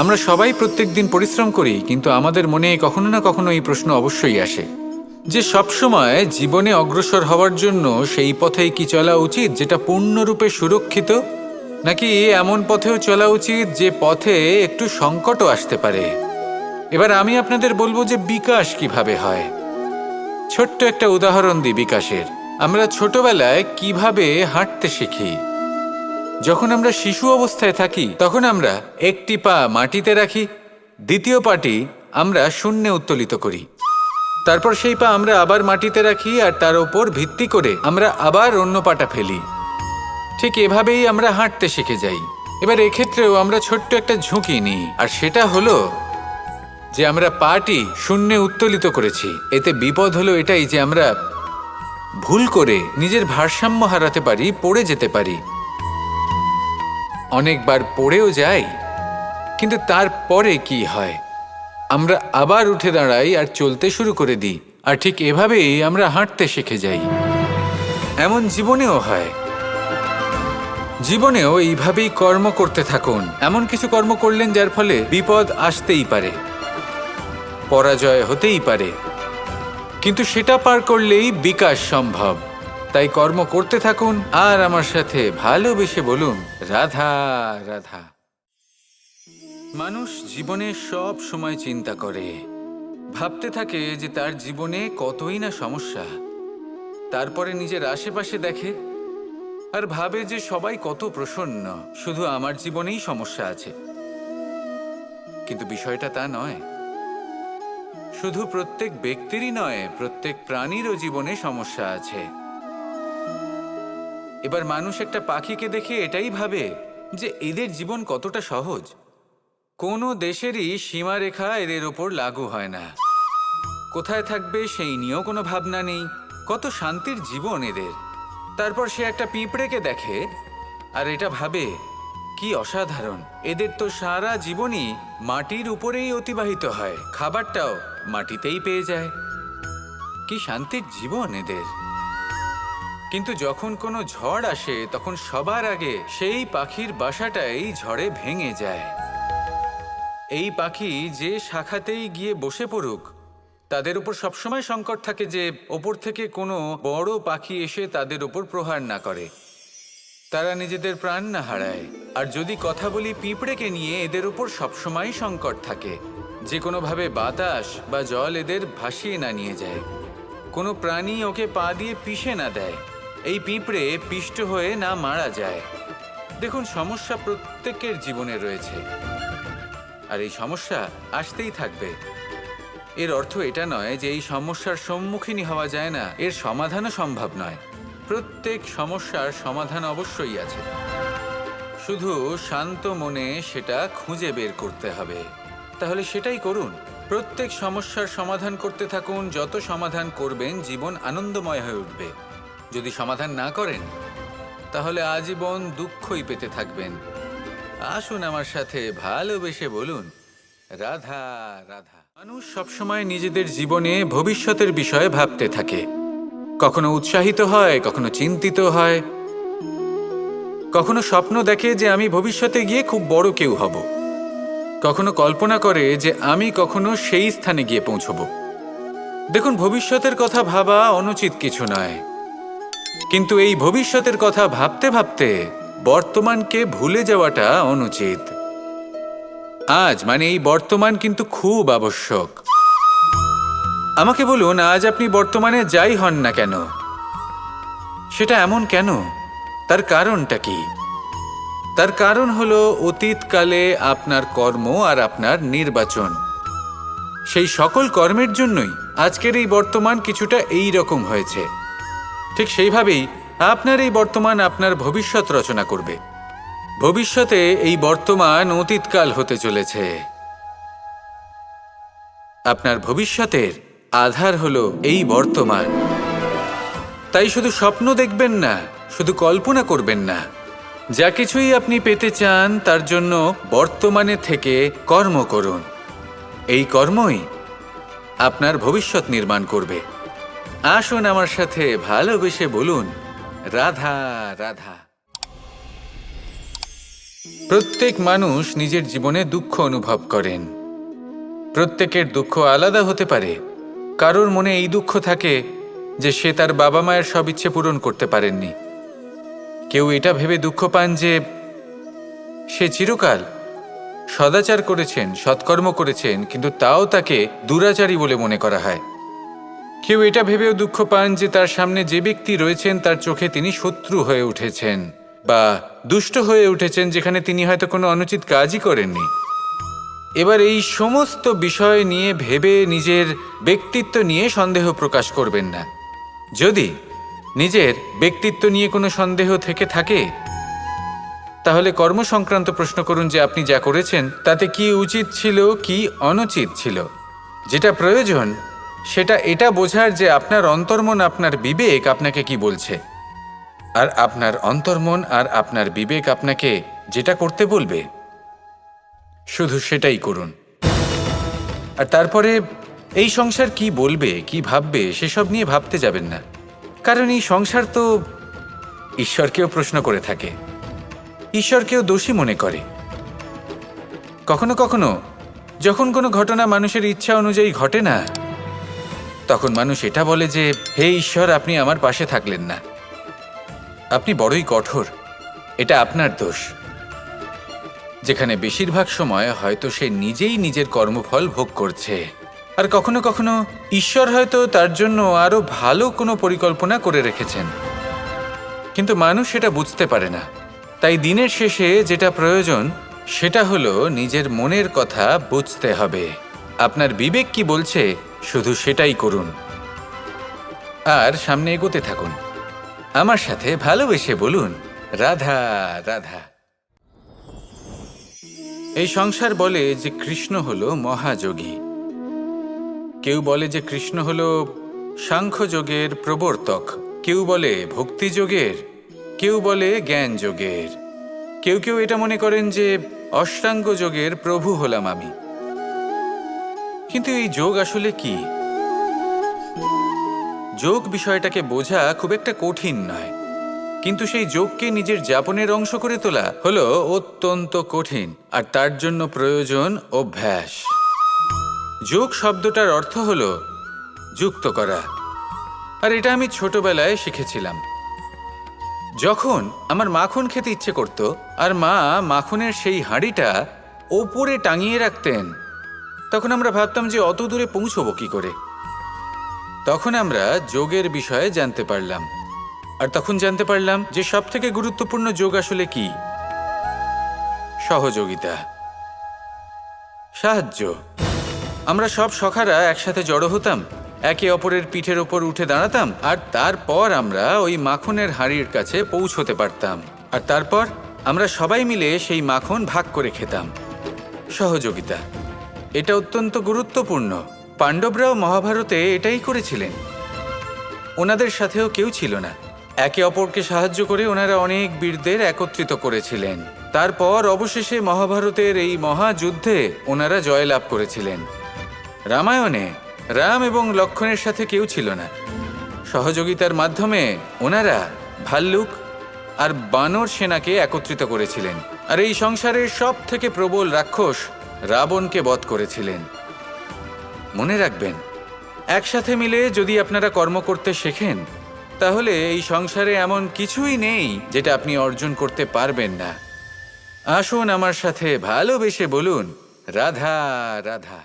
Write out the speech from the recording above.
আমরা সবাই প্রত্যেকদিন পরিশ্রম করি, কিন্তু আমাদের মনে কখনো না কখনো এই প্রশ্ন অবশ্যই আসে যে সবসময় জীবনে অগ্রসর হওয়ার জন্য সেই পথেই কি চলা উচিত যেটা পূর্ণরূপে সুরক্ষিত, নাকি এমন পথেও চলা উচিত যে পথে একটু সংকটও আসতে পারে। এবার আমি আপনাদের বলবো যে বিকাশ কিভাবে হয়। ছোট্ট একটা উদাহরণ দিই বিকাশের। আমরা ছোটবেলায় কিভাবে হাঁটতে শিখি। যখন আমরা শিশু অবস্থায় থাকি তখন আমরা একটি পা মাটিতে রাখি, দ্বিতীয় পাটি আমরা শূন্যে উত্তোলিত করি, তারপর সেই পা আমরা আবার মাটিতে রাখি আর তার উপর ভিত্তি করে আমরা আবার অন্য পাটা ফেলি। ঠিক এভাবেই আমরা হাঁটতে শিখে যাই। এবার এক্ষেত্রেও আমরা ছোট্ট একটা ঝুঁকি নিই, আর সেটা হলো যে আমরা পাটি শূন্যে উত্তোলিত করেছি। এতে বিপদ হলো এটাই যে আমরা ভুল করে নিজের ভারসাম্য হারাতে পারি, পড়ে যেতে পারি। অনেকবার পড়েও যাই, কিন্তু তারপরে কি হয়, আমরা আবার উঠে দাঁড়াই আর চলতে শুরু করে দিই, আর ঠিক এভাবেই আমরা হাঁটতে শিখে যাই। এমন জীবনেও হয়। জীবনেও এইভাবেই কর্ম করতে থাকুন। এমন কিছু কর্ম করলেন যার ফলে বিপদ আসতেই পারে, পরাজয় হতেই পারে, কিন্তু সেটা পার করলেই বিকাশ সম্ভব। তাই কর্ম করতে থাকুন আর আমার সাথে ভালোবেসে বলুন, রাধা রাধা। মানুষ জীবনে সব সময় চিন্তা করে, ভাবতে থাকে যে তার জীবনে কতই না সমস্যা। তারপরে নিজের আশেপাশে দেখে আর ভাবে যে সবাই কত প্রসন্ন, শুধু আমার জীবনেই সমস্যা আছে। কিন্তু বিষয়টা তা নয়। শুধু প্রত্যেক ব্যক্তিরই নয়, প্রত্যেক প্রাণীরও জীবনে সমস্যা আছে। এবার মানুষ একটা পাখিকে দেখে এটাই ভাবে যে এদের জীবন কতটা সহজ। কোনো দেশেরই সীমারেখা এদের ওপর লাগু হয় না। কোথায় থাকবে সেই নিয়েও কোনো ভাবনা নেই, কত শান্তির জীবন এদের। তারপর সে একটা পিঁপড়েকে দেখে আর এটা ভাবে, কি অসাধারণ, এদের তো সারা জীবনই মাটির উপরেই অতিবাহিত হয়, খাবারটাও মাটিতেই পেয়ে যায়, কি শান্তির জীবন এদের। কিন্তু যখন কোনো ঝড় আসে তখন সবার আগে সেই পাখির বাসাটাই ঝড়ে ভেঙে যায়। এই পাখি যে শাখাতেই গিয়ে বসে পড়ুক, তাদের উপর সবসময় সংকট থাকে যে ওপর থেকে কোনো বড় পাখি এসে তাদের উপর প্রহার না করে, তারা নিজেদের প্রাণ না হারায়। আর যদি কথা বলি পিঁপড়েকে নিয়ে, এদের উপর সবসময় সংকট থাকে যে কোনোভাবে বাতাস বা জল এদের ভাসিয়ে না নিয়ে যায়, কোনো প্রাণী ওকে পা দিয়ে পিষে না দেয়, এই পিঁপড়ে পিষ্ট হয়ে না মারা যায়। দেখুন, সমস্যা প্রত্যেকের জীবনে রয়েছে, আর এই সমস্যা আসতেই থাকবে। এর অর্থ এটা নয় যে এই সমস্যার সম্মুখীনই হওয়া যায় না, এর সমাধানও সম্ভব নয়। প্রত্যেক সমস্যার সমাধান অবশ্যই আছে, শুধু শান্ত মনে সেটা খুঁজে বের করতে হবে। তাহলে সেটাই করুন, প্রত্যেক সমস্যার সমাধান করতে থাকুন। যত সমাধান করবেন জীবন আনন্দময় হয়ে উঠবে। যদি সমাধান না করেন তাহলে আজীবন দুঃখই পেতে থাকবেন। আসুন আমার সাথে ভালোবেসে বলুন, রাধা রাধা। মানুষ সবসময় নিজেদের জীবনে ভবিষ্যতের বিষয়ে ভাবতে থাকে। কখনো উৎসাহিত হয়, কখনো চিন্তিত হয়, কখনো স্বপ্ন দেখে যে আমি ভবিষ্যতে গিয়ে খুব বড় কেউ হব, কখনো কল্পনা করে যে আমি কখনো সেই স্থানে গিয়ে পৌঁছব। দেখুন, ভবিষ্যতের কথা ভাবা অনুচিত কিছু নয়, কিন্তু এই ভবিষ্যতের কথা ভাবতে ভাবতে বর্তমানকে ভুলে যাওয়াটা অনুচিত। আজ মানে এই বর্তমান কিন্তু খুব আবশ্যক। আমাকে বলুন, আজ আপনি বর্তমানে যাই হন না কেন, সেটা এমন কেন? তার কারণটা কি? তার কারণ হলো অতীতকালে আপনার কর্ম আর আপনার নির্বাচন। সেই সকল কর্মের জন্যই আজকের এই বর্তমান কিছুটা এই রকম হয়েছে। ঠিক সেইভাবেই আপনার এই বর্তমান আপনার ভবিষ্যৎ রচনা করবে। ভবিষ্যতে এই বর্তমান অতীতকাল হতে চলেছে। আপনার ভবিষ্যতের আধার হলো এই বর্তমান। তাই শুধু স্বপ্ন দেখবেন না, শুধু কল্পনা করবেন না। যা কিছুই আপনি পেতে চান তার জন্য বর্তমানে থেকে কর্ম করুন। এই কর্মই আপনার ভবিষ্যৎ নির্মাণ করবে। আসুন আমার সাথে ভালোবেসে বলুন, রাধা রাধা। প্রত্যেক মানুষ নিজের জীবনে দুঃখ অনুভব করেন। প্রত্যেকের দুঃখ আলাদা হতে পারে। কারোর মনে এই দুঃখ থাকে যে সে তার বাবা মায়ের সব ইচ্ছে পূরণ করতে পারেননি। কেউ এটা ভেবে দুঃখ পান যে সে চিরকাল সদাচার করেছেন, সৎকর্ম করেছেন, কিন্তু তাও তাকে দুরাচারী বলে মনে করা হয়। কেউ এটা ভেবেও দুঃখ পান যে তার সামনে যে ব্যক্তি রয়েছেন তার চোখে তিনি শত্রু হয়ে উঠেছেন বা দুষ্ট হয়ে উঠেছেন, যেখানে তিনি হয়তো কোনো অনুচিত কাজই করেননি। এবার এই সমস্ত বিষয় নিয়ে ভেবে নিজের ব্যক্তিত্ব নিয়ে সন্দেহ প্রকাশ করবেন না। যদি নিজের ব্যক্তিত্ব নিয়ে কোনো সন্দেহ থেকে থাকে, তাহলে কর্ম সংক্রান্ত প্রশ্ন করুন যে আপনি যা করেছেন তাতে কি উচিত ছিল, কি অনুচিত ছিল। যেটা প্রয়োজন সেটা এটা বোঝার যে আপনার অন্তর্মন, আপনার বিবেক আপনাকে কি বলছে, আর আপনার অন্তর্মন আর আপনার বিবেক আপনাকে যেটা করতে বলবে শুধু সেটাই করুন। আর তারপরে এই সংসার কি বলবে, কি ভাববে সেসব নিয়ে ভাবতে যাবেন না। কারণ এই সংসার তো ঈশ্বরকেও প্রশ্ন করে থাকে, ঈশ্বরকেও দোষী মনে করে। কখনো কখনো যখন কোনো ঘটনা মানুষের ইচ্ছা অনুযায়ী ঘটে না, তখন মানুষ এটা বলে যে হে ঈশ্বর, আপনি আমার পাশে থাকলেন না, আপনি বড়ই কঠোর, এটা আপনার দোষ। যেখানে বেশিরভাগ সময় হয়তো সে নিজেই নিজের কর্মফল ভোগ করছে। আর কখনো কখনো ঈশ্বর হয়তো তার জন্য আরো ভালো কোনো পরিকল্পনা করে রেখেছেন, কিন্তু মানুষ সেটা বুঝতে পারে না। তাই দিনের শেষে যেটা প্রয়োজন সেটা হলো নিজের মনের কথা বুঝতে হবে। আপনার বিবেক কি বলছে শুধু সেটাই করুন, আর সামনে এগোতে থাকুন। আমার সাথে ভালোবেসে বলুন, রাধা রাধা। এই সংসার বলে যে কৃষ্ণ হলো মহাযোগী, কেউ বলে যে কৃষ্ণ হলো সাংখ্যযোগের প্রবর্তক, কেউ বলে ভক্তিযোগের, কেউ বলে জ্ঞান যোগের, কেউ কেউ এটা মনে করেন যে অষ্টাঙ্গ যোগের প্রভু হলাম আমি। কিন্তু এই যোগ আসলে কি? যোগ বিষয়টাকে বোঝা খুব একটা কঠিন নয়, কিন্তু সেই যোগকে নিজের যাপনের অংশ করে তোলা হলো অত্যন্ত কঠিন, আর তার জন্য প্রয়োজন অভ্যাস। যোগ শব্দটার অর্থ হলো যুক্ত করা, আর এটা আমি ছোটবেলায় শিখেছিলাম। যখন আমার মাখন খেতে ইচ্ছে করত আর মা মাখনের সেই হাঁড়িটা ওপরে টাঙিয়ে রাখতেন, তখন আমরা ভাবতাম যে অত দূরে পৌঁছবো কি করে। তখন আমরা যোগের বিষয়ে জানতে পারলাম, আর তখন জানতে পারলাম যে সবথেকে গুরুত্বপূর্ণ যোগ আসলে কি? সহযোগিতা, সাহায্য। আমরা সব সখারা একসাথে জড়ো হতাম, একে অপরের পিঠের ওপর উঠে দাঁড়াতাম, আর তারপর আমরা ওই মাখনের হাঁড়ির কাছে পৌঁছতে পারতাম, আর তারপর আমরা সবাই মিলে সেই মাখন ভাগ করে খেতাম। সহযোগিতা, এটা অত্যন্ত গুরুত্বপূর্ণ। পাণ্ডবরাও মহাভারতে এটাই করেছিলেন। ওনাদের সাথেও কেউ ছিল না, একে অপরকে সাহায্য করে ওনারা অনেক বীরদের একত্রিত করেছিলেন। তারপর অবশেষে মহাভারতের এই মহাযুদ্ধে ওনারা জয়লাভ করেছিলেন। রামায়ণে রাম এবং লক্ষ্মণের সাথে কেউ ছিল না। সহযোগিতার মাধ্যমে ওনারা ভাল্লুক আর বানর সেনাকে একত্রিত করেছিলেন, আর এই সংসারের সব থেকে প্রবল রাক্ষস রাবণকে বধ করেছিলেন। মনে রাখবেন, একসাথে মিলে যদি আপনারা কর্ম করতে শেখেন, তাহলে এই সংসারে এমন কিছুই নেই যেটা আপনি অর্জন করতে পারবেন না। আসুন আমার সাথে ভালোবেসে বলুন, রাধা রাধা।